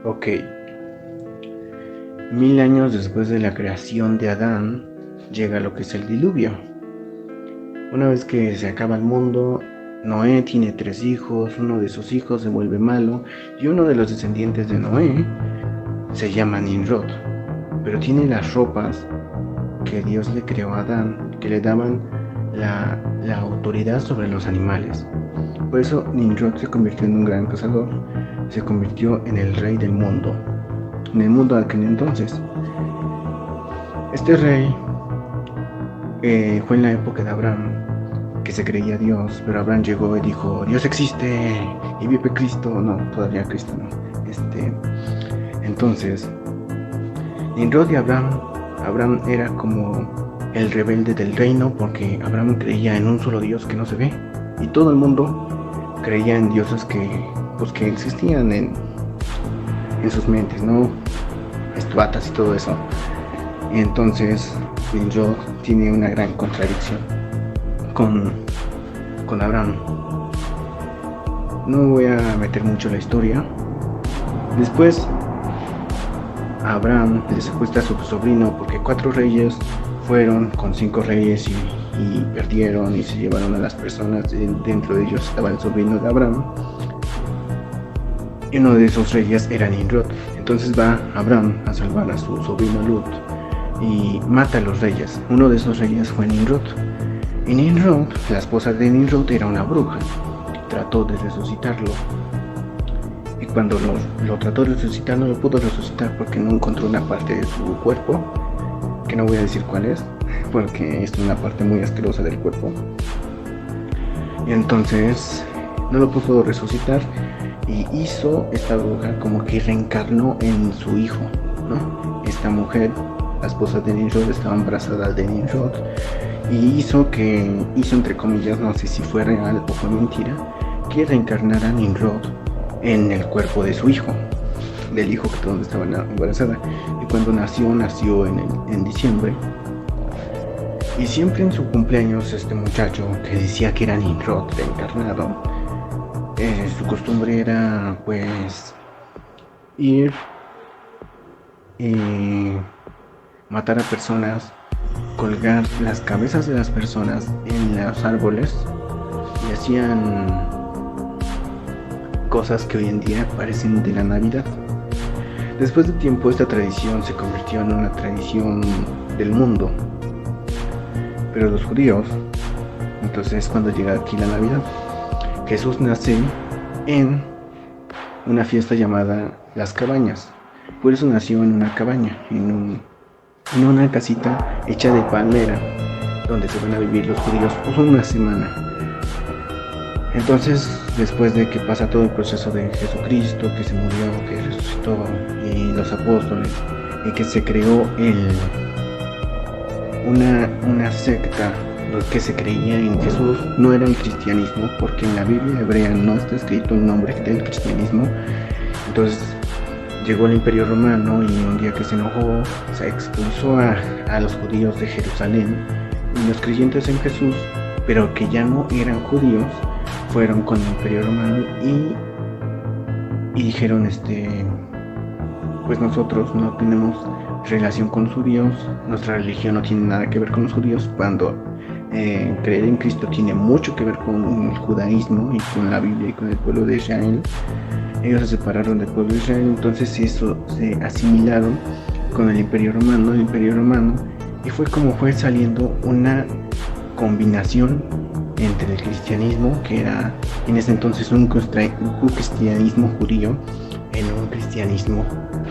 Ok, 1000 años después de la creación de Adán, llega lo que es el diluvio. Una vez que se acaba el mundo, Noé tiene 3 hijos, uno de sus hijos se vuelve malo y uno de los descendientes de Noé se llama Nimrod, pero tiene las ropas que Dios le creó a Adán, que le daban la autoridad sobre los animales. Por eso Nimrod se convirtió en un gran cazador, se convirtió en el rey del mundo, en el mundo de aquel entonces. Este rey fue en la época de Abraham, que se creía Dios, pero Abraham llegó y dijo, Dios existe y vive Cristo. No, todavía Cristo no. Entonces, Nimrod y Abraham era como el rebelde del reino, porque Abraham creía en un solo Dios que no se ve, y todo el mundo creía en dioses que existían en sus mentes, ¿no? Estatuas y todo eso. Y entonces Nimrod tiene una gran contradicción con Abraham. No voy a meter mucho la historia. Después Abraham le secuestra a su sobrino, porque 4 reyes fueron con 5 reyes y perdieron y se llevaron a las personas. Dentro de ellos estaba el sobrino de Abraham, y uno de esos reyes era Nimrod. Entonces va Abraham a salvar a su sobrino Lot y mata a los reyes. Uno de esos reyes fue Nimrod. Y Nimrod, la esposa de Nimrod, era una bruja. Trató de resucitarlo. Y cuando lo trató de resucitar, no lo pudo resucitar porque no encontró una parte de su cuerpo, que no voy a decir cuál es, porque es una parte muy asquerosa del cuerpo. Y entonces no lo pudo resucitar, y hizo esta bruja como que reencarnó en su hijo, ¿no? Esta mujer, la esposa de Nimrod, estaba embarazada de Nimrod, y hizo entre comillas, no sé si fue real o fue mentira, que reencarnara a Nimrod en el cuerpo de su hijo, del hijo que donde estaba embarazada. Y cuando nació en diciembre, y siempre en su cumpleaños, este muchacho que decía que era Nimrod reencarnado, su costumbre era pues ir y matar a personas, colgar las cabezas de las personas en los árboles, y hacían cosas que hoy en día parecen de la Navidad. Después de tiempo, esta tradición se convirtió en una tradición del mundo, pero los judíos, entonces cuando llega aquí la Navidad, Jesús nace en una fiesta llamada Las Cabañas. Por eso nació en una cabaña, en una casita hecha de palmera, donde se van a vivir los judíos por una semana. Entonces, después de que pasa todo el proceso de Jesucristo, que se murió, que resucitó, y los apóstoles, y que se creó una secta que se creía en Jesús, no era el cristianismo, porque en la Biblia hebrea no está escrito el nombre del cristianismo. Entonces llegó el Imperio Romano, y un día que se enojó, se expulsó a los judíos de Jerusalén, y los creyentes en Jesús, pero que ya no eran judíos, fueron con el Imperio Romano y dijeron, pues nosotros no tenemos relación con los judíos, nuestra religión no tiene nada que ver con los judíos, cuando creer en Cristo tiene mucho que ver con el judaísmo y con la Biblia y con el pueblo de Israel. Ellos se separaron del pueblo de Israel, entonces eso se asimilaron con el Imperio Romano, y fue como fue saliendo una combinación entre el cristianismo, que era en ese entonces un cristianismo judío, en un cristianismo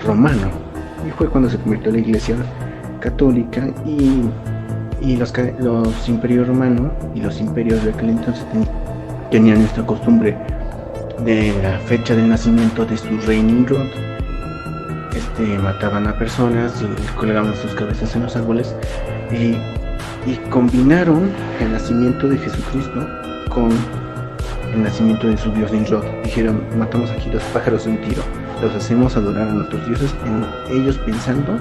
romano. Y fue cuando se convirtió la Iglesia católica, y los imperios romanos y los imperios de aquel entonces tenían esta costumbre de la fecha de nacimiento de su rey Nimrod. Mataban a personas y colgaban sus cabezas en los árboles, y combinaron el nacimiento de Jesucristo con el nacimiento de su dios Nimrod. Dijeron, matamos aquí 2 pájaros de un tiro, los hacemos adorar a nuestros dioses, ellos pensando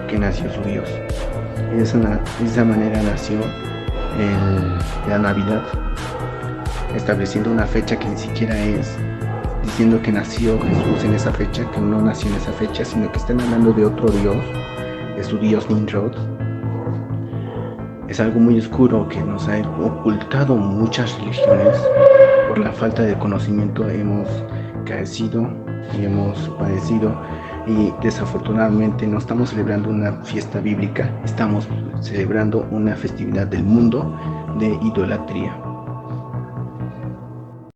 que nació su dios. Y de esa manera nació la Navidad, estableciendo una fecha que ni siquiera es diciendo que nació Jesús en esa fecha, que no nació en esa fecha, sino que están hablando de otro dios, de su dios Nimrod. Es algo muy oscuro que nos ha ocultado muchas religiones. Por la falta de conocimiento hemos carecido y hemos padecido, y desafortunadamente no estamos celebrando una fiesta bíblica, estamos celebrando una festividad del mundo de idolatría.